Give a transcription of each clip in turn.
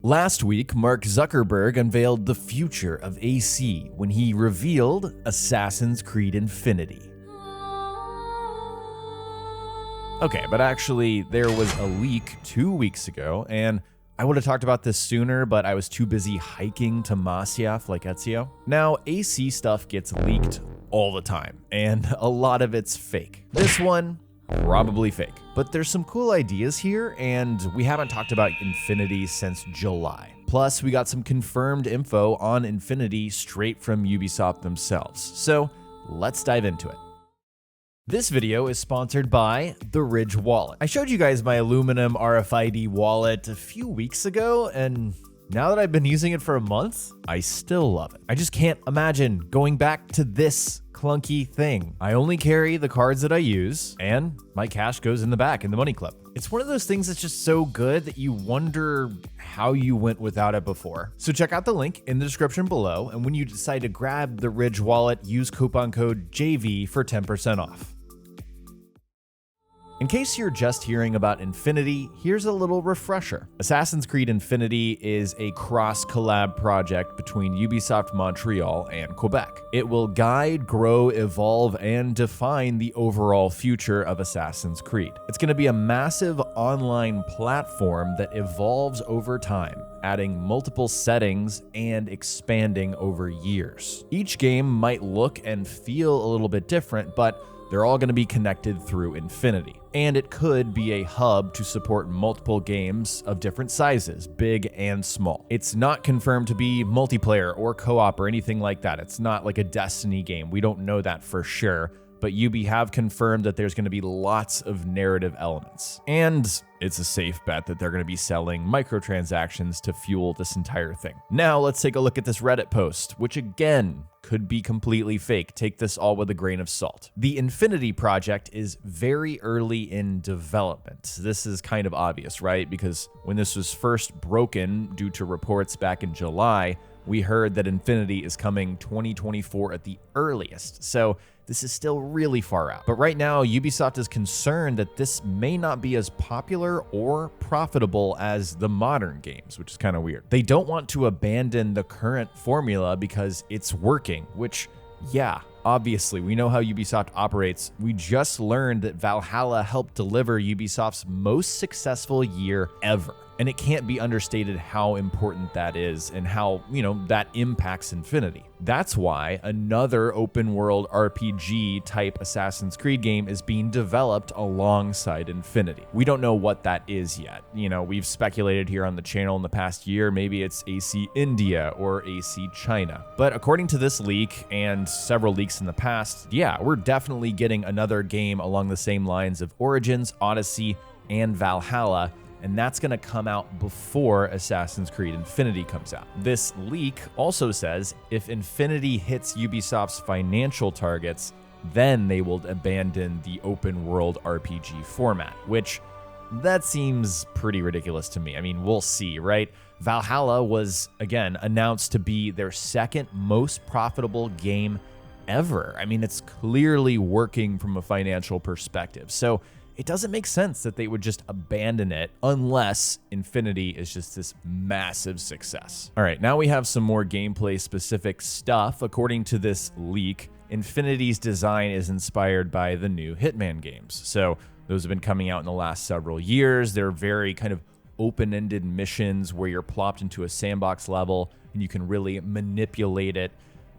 Last week, Mark Zuckerberg unveiled the future of AC when he revealed Assassin's Creed Infinity. Okay, but actually, there was a leak 2 weeks ago, and I would have talked about this sooner, but I was too busy hiking to Masyaf like Ezio. Now, AC stuff gets leaked all the time, and a lot of it's fake. This one, probably fake. But there's some cool ideas here, and we haven't talked about Infinity since July. Plus, we got some confirmed info on Infinity straight from Ubisoft themselves. So, let's dive into it. This video is sponsored by the Ridge Wallet. I showed you guys my aluminum RFID wallet a few weeks ago, and now that I've been using it for a month, I still love it. I just can't imagine going back to this clunky thing. I only carry the cards that I use, and my cash goes in the back in the money clip. It's one of those things that's just so good that you wonder how you went without it before. So check out the link in the description below, and when you decide to grab the Ridge Wallet, use coupon code Jayvee for 10% off. In case you're just hearing about Infinity, here's a little refresher. Assassin's Creed Infinity is a cross-collab project between Ubisoft Montreal and Quebec. It will guide, grow, evolve, and define the overall future of Assassin's Creed. It's going to be a massive online platform that evolves over time, adding multiple settings and expanding over years. Each game might look and feel a little bit different, but they're all going to be connected through Infinity. And it could be a hub to support multiple games of different sizes, big and small. It's not confirmed to be multiplayer or co-op or anything like that. It's not like a Destiny game. We don't know that for sure. But Ubi have confirmed that there's going to be lots of narrative elements. And it's a safe bet that they're going to be selling microtransactions to fuel this entire thing. Now let's take a look at this Reddit post, which again could be completely fake. Take this all with a grain of salt. The Infinity project is very early in development. This is kind of obvious, right? Because when this was first broken due to reports back in July, we heard that Infinity is coming 2024 at the earliest. So this is still really far out. But right now, Ubisoft is concerned that this may not be as popular or profitable as the modern games, which is kind of weird. They don't want to abandon the current formula because it's working, which, yeah, obviously, we know how Ubisoft operates. We just learned that Valhalla helped deliver Ubisoft's most successful year ever. And it can't be understated how important that is and how, that impacts Infinity. That's why another open world RPG type Assassin's Creed game is being developed alongside Infinity. We don't know what that is yet. We've speculated here on the channel in the past year, maybe it's AC India or AC China. But according to this leak and several leaks in the past, yeah, we're definitely getting another game along the same lines of Origins, Odyssey, and Valhalla. And that's going to come out before Assassin's Creed Infinity comes out. This leak also says if Infinity hits Ubisoft's financial targets, then they will abandon the open world RPG format, which that seems pretty ridiculous to me. I mean, we'll see, right? Valhalla was, again, announced to be their second most profitable game ever. I mean, it's clearly working from a financial perspective. So it doesn't make sense that they would just abandon it unless Infinity is just this massive success. All right, now we have some more gameplay specific stuff. According to this leak, Infinity's design is inspired by the new Hitman games. So those have been coming out in the last several years. They're very kind of open-ended missions where you're plopped into a sandbox level and you can really manipulate it.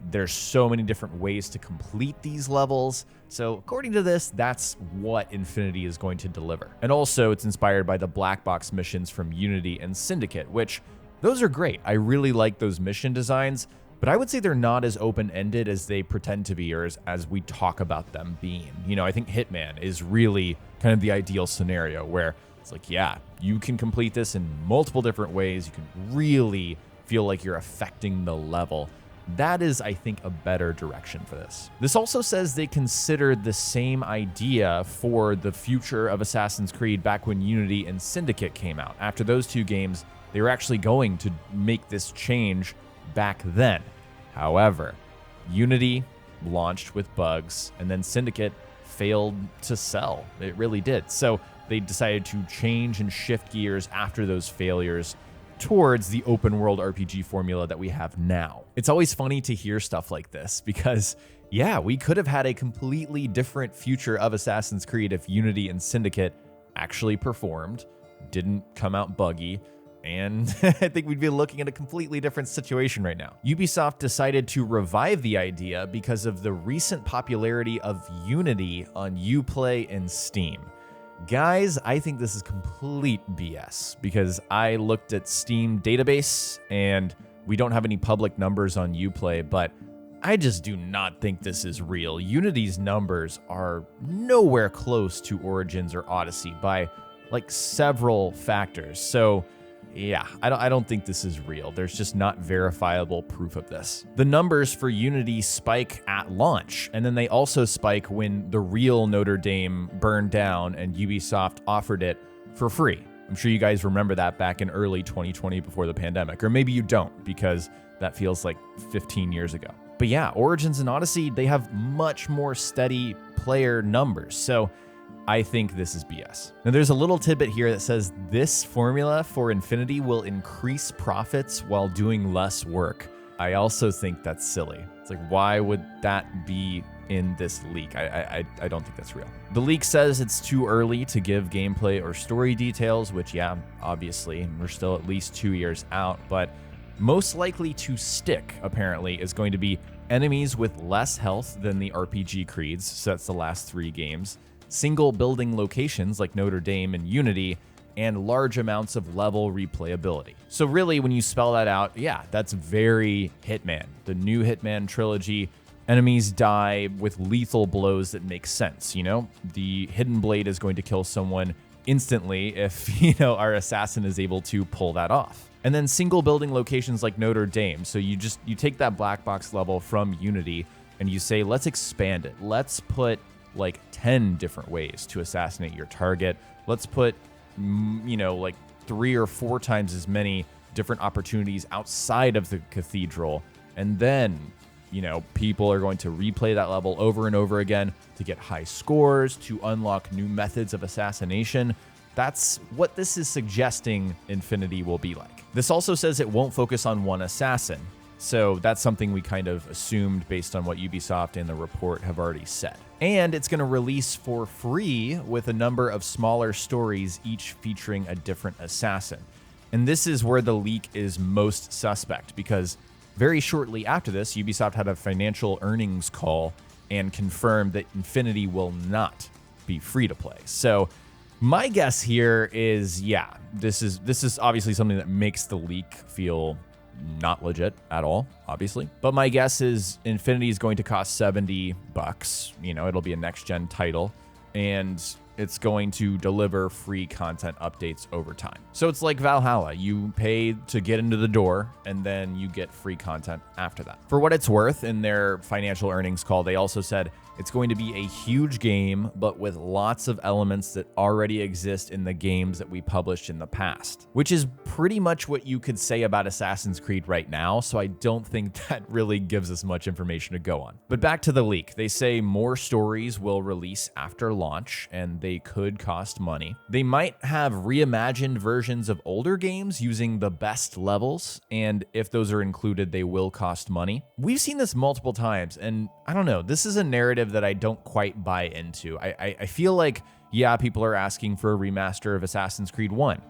There's so many different ways to complete these levels. So according to this, that's what Infinity is going to deliver. And also it's inspired by the black box missions from Unity and Syndicate, which those are great. I really like those mission designs, but I would say they're not as open-ended as they pretend to be or as we talk about them being. I think Hitman is really kind of the ideal scenario where it's like, yeah, you can complete this in multiple different ways. You can really feel like you're affecting the level. That is, I think, a better direction for this. This also says they considered the same idea for the future of Assassin's Creed back when Unity and Syndicate came out. After those two games, they were actually going to make this change back then. However, Unity launched with bugs, and then Syndicate failed to sell. It really did. So they decided to change and shift gears after those failures, towards the open world RPG formula that we have now. It's always funny to hear stuff like this because, yeah, we could have had a completely different future of Assassin's Creed if Unity and Syndicate actually performed, didn't come out buggy, and I think we'd be looking at a completely different situation right now. Ubisoft decided to revive the idea because of the recent popularity of Unity on Uplay and Steam. Guys, I think this is complete BS because I looked at Steam database and we don't have any public numbers on Uplay, but I just do not think this is real. Unity's numbers are nowhere close to Origins or Odyssey by like several factors. So yeah, I don't think this is real. There's just not verifiable proof of this. The numbers for Unity spike at launch, and then they also spike when the real Notre Dame burned down and Ubisoft offered it for free. I'm sure you guys remember that back in early 2020 before the pandemic, or maybe you don't because that feels like 15 years ago. But yeah, Origins and Odyssey, they have much more steady player numbers. So I think this is BS. Now there's a little tidbit here that says this formula for Infinity will increase profits while doing less work. I also think that's silly. It's like, why would that be in this leak? I don't think that's real. The leak says it's too early to give gameplay or story details, which yeah, obviously, we're still at least 2 years out, but most likely to stick, apparently, is going to be enemies with less health than the RPG Creeds, so that's the last 3 games, single building locations like Notre Dame and Unity, and large amounts of level replayability. So really, when you spell that out, yeah, that's very Hitman. The new Hitman trilogy, enemies die with lethal blows that make sense, you know? The hidden blade is going to kill someone instantly if, you know, our assassin is able to pull that off. And then single building locations like Notre Dame. So you take that black box level from Unity and you say, let's expand it. Let's put like 10 different ways to assassinate your target. Let's put, you know, like 3 or 4 times as many different opportunities outside of the cathedral. And then, you know, people are going to replay that level over and over again to get high scores, to unlock new methods of assassination. That's what this is suggesting Infinity will be like. This also says it won't focus on one assassin. So that's something we kind of assumed based on what Ubisoft and the report have already said. And it's going to release for free with a number of smaller stories, each featuring a different assassin. And this is where the leak is most suspect, because very shortly after this, Ubisoft had a financial earnings call and confirmed that Infinity will not be free to play. So my guess here is, yeah, this is obviously something that makes the leak feel not legit at all, obviously. But my guess is Infinity is going to cost $70. You know, it'll be a next-gen title, and it's going to deliver free content updates over time. So it's like Valhalla. You pay to get into the door, and then you get free content after that. For what it's worth, in their financial earnings call, they also said it's going to be a huge game, but with lots of elements that already exist in the games that we published in the past, which is pretty much what you could say about Assassin's Creed right now, so I don't think that really gives us much information to go on. But back to the leak. They say more stories will release after launch, and they could cost money. They might have reimagined versions of older games using the best levels, and if those are included, they will cost money. We've seen this multiple times, and I don't know, this is a narrative that I don't quite buy into. I feel like, yeah, people are asking for a remaster of Assassin's Creed 1.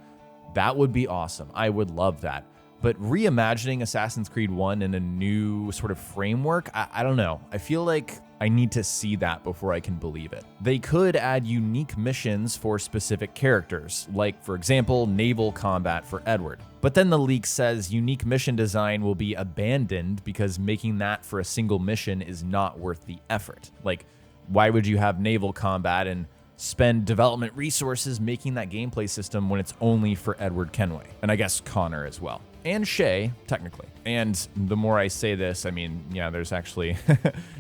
That would be awesome. I would love that. But reimagining Assassin's Creed 1 in a new sort of framework, I don't know. I feel like I need to see that before I can believe it. They could add unique missions for specific characters, like, for example, naval combat for Edward. But then the leak says unique mission design will be abandoned because making that for a single mission is not worth the effort. Like, why would you have naval combat and spend development resources making that gameplay system when it's only for Edward Kenway? And I guess Connor as well. And Shay, technically. And the more I say this, I mean, yeah, there's actually,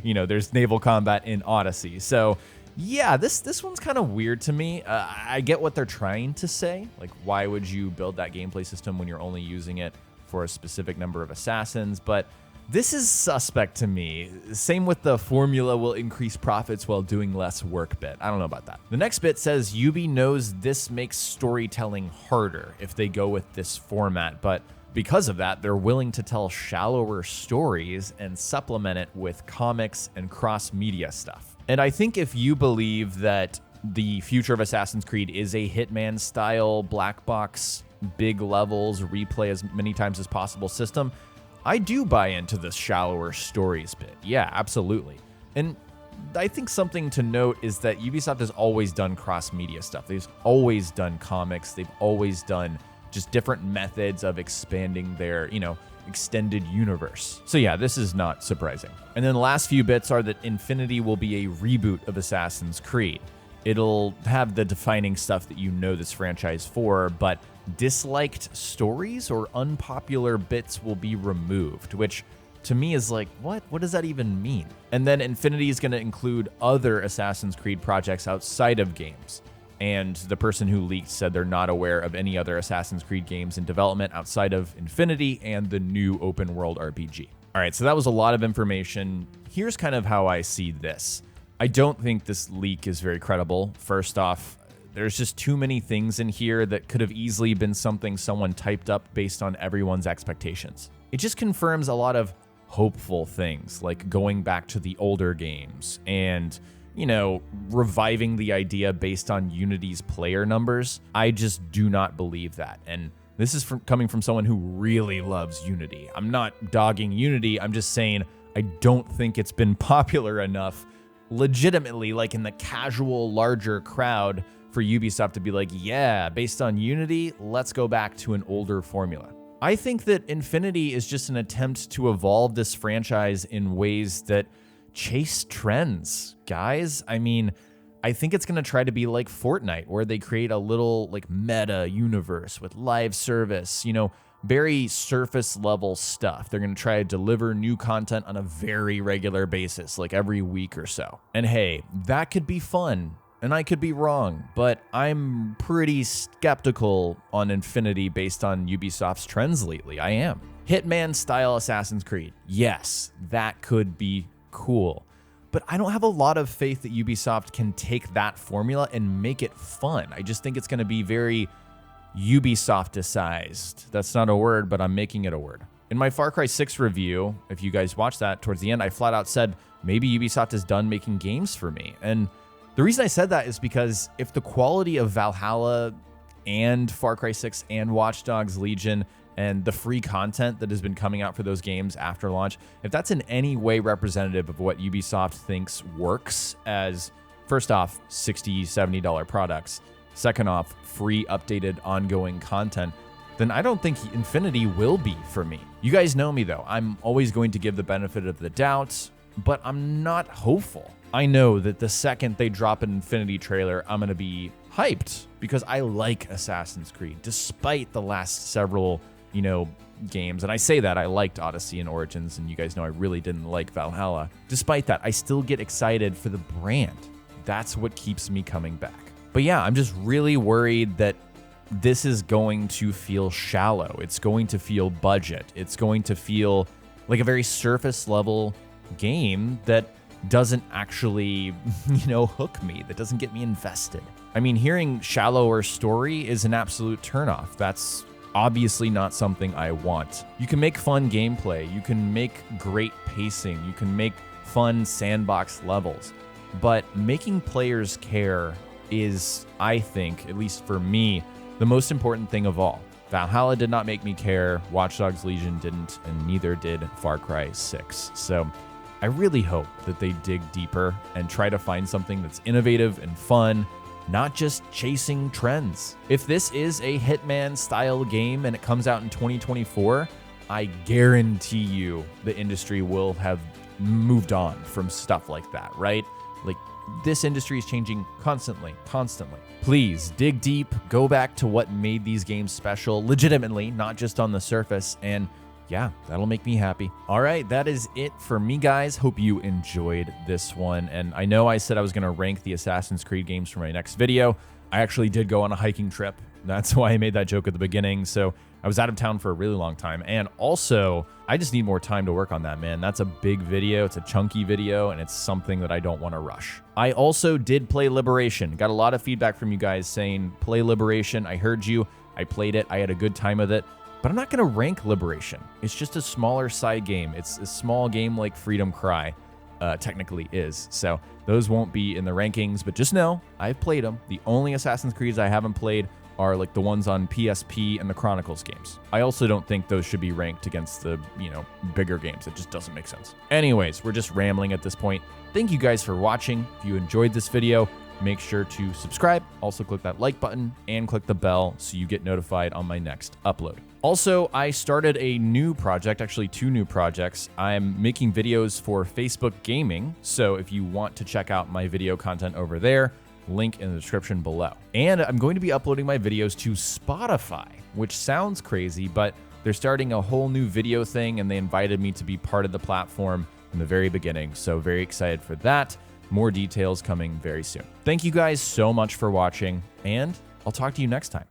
you know, there's naval combat in Odyssey. So yeah, this one's kind of weird to me. I get what they're trying to say. Like, why would you build that gameplay system when you're only using it for a specific number of assassins? But This is suspect to me. Same with the formula will increase profits while doing less work bit. I don't know about that. The next bit says Ubi knows this makes storytelling harder if they go with this format, but because of that, they're willing to tell shallower stories and supplement it with comics and cross-media stuff. And I think if you believe that the future of Assassin's Creed is a Hitman-style black box, big levels, replay as many times as possible system, I do buy into this shallower stories bit. Yeah, absolutely. And I think something to note is that Ubisoft has always done cross-media stuff. They've always done comics. They've always done just different methods of expanding their, extended universe. So yeah, this is not surprising. And then the last few bits are that Infinity will be a reboot of Assassin's Creed. It'll have the defining stuff that you know this franchise for, but disliked stories or unpopular bits will be removed, which to me is like, what? What does that even mean? And then Infinity is going to include other Assassin's Creed projects outside of games. And the person who leaked said they're not aware of any other Assassin's Creed games in development outside of Infinity and the new open world RPG. All right, so that was a lot of information. Here's kind of how I see this. I don't think this leak is very credible. First off, there's just too many things in here that could have easily been something someone typed up based on everyone's expectations. It just confirms a lot of hopeful things, like going back to the older games and, reviving the idea based on Unity's player numbers. I just do not believe that. And this is coming from someone who really loves Unity. I'm not dogging Unity. I'm just saying I don't think it's been popular enough legitimately, like in the casual, larger crowd, for Ubisoft to be like, yeah, based on Unity, let's go back to an older formula. I think that Infinity is just an attempt to evolve this franchise in ways that chase trends, guys. I mean, I think it's going to try to be like Fortnite, where they create a little like meta universe with live service, very surface level stuff. They're going to try to deliver new content on a very regular basis, like every week or so. And hey, that could be fun. And I could be wrong, but I'm pretty skeptical on Infinity based on Ubisoft's trends lately. I am. Hitman-style Assassin's Creed. Yes, that could be cool. But I don't have a lot of faith that Ubisoft can take that formula and make it fun. I just think it's going to be very Ubisoft-icized. That's not a word, but I'm making it a word. In my Far Cry 6 review, if you guys watched that towards the end, I flat out said, maybe Ubisoft is done making games for me. And the reason I said that is because if the quality of Valhalla and Far Cry 6 and Watch Dogs Legion and the free content that has been coming out for those games after launch, if that's in any way representative of what Ubisoft thinks works as, first off, $60, $70 products, second off, free updated ongoing content, then I don't think Infinity will be for me. You guys know me though. I'm always going to give the benefit of the doubt, but I'm not hopeful. I know that the second they drop an Infinity trailer, I'm going to be hyped because I like Assassin's Creed, despite the last several, games. And I say that I liked Odyssey and Origins, and you guys know I really didn't like Valhalla. Despite that, I still get excited for the brand. That's what keeps me coming back. But yeah, I'm just really worried that this is going to feel shallow. It's going to feel budget. It's going to feel like a very surface level game that doesn't actually, hook me, that doesn't get me invested. I mean, hearing shallower story is an absolute turnoff. That's obviously not something I want. You can make fun gameplay, you can make great pacing, you can make fun sandbox levels, but making players care is, I think, at least for me, the most important thing of all. Valhalla did not make me care, Watch Dogs Legion didn't, and neither did Far Cry 6. So I really hope that they dig deeper and try to find something that's innovative and fun, not just chasing trends. If this is a Hitman-style game and it comes out in 2024, I guarantee you the industry will have moved on from stuff like that, right? Like, this industry is changing constantly. Please dig deep, go back to what made these games special, legitimately, not just on the surface, and yeah, that'll make me happy. All right, that is it for me, guys. Hope you enjoyed this one. And I know I said I was going to rank the Assassin's Creed games for my next video. I actually did go on a hiking trip. That's why I made that joke at the beginning. So I was out of town for a really long time. And also, I just need more time to work on that, man. That's a big video. It's a chunky video, and it's something that I don't want to rush. I also did play Liberation. Got a lot of feedback from you guys saying, play Liberation. I heard you. I played it. I had a good time with it. But I'm not going to rank Liberation. It's just a smaller side game. It's a small game like Freedom Cry technically is. So those won't be in the rankings. But just know, I've played them. The only Assassin's Creeds I haven't played are like the ones on PSP and the Chronicles games. I also don't think those should be ranked against the, bigger games. It just doesn't make sense. Anyways, we're just rambling at this point. Thank you guys for watching. If you enjoyed this video, make sure to subscribe. Also click that like button and click the bell so you get notified on my next upload. Also, I started a new project, actually 2 new projects. I'm making videos for Facebook Gaming. So if you want to check out my video content over there, link in the description below. And I'm going to be uploading my videos to Spotify, which sounds crazy, but they're starting a whole new video thing and they invited me to be part of the platform in the very beginning. So very excited for that. More details coming very soon. Thank you guys so much for watching, and I'll talk to you next time.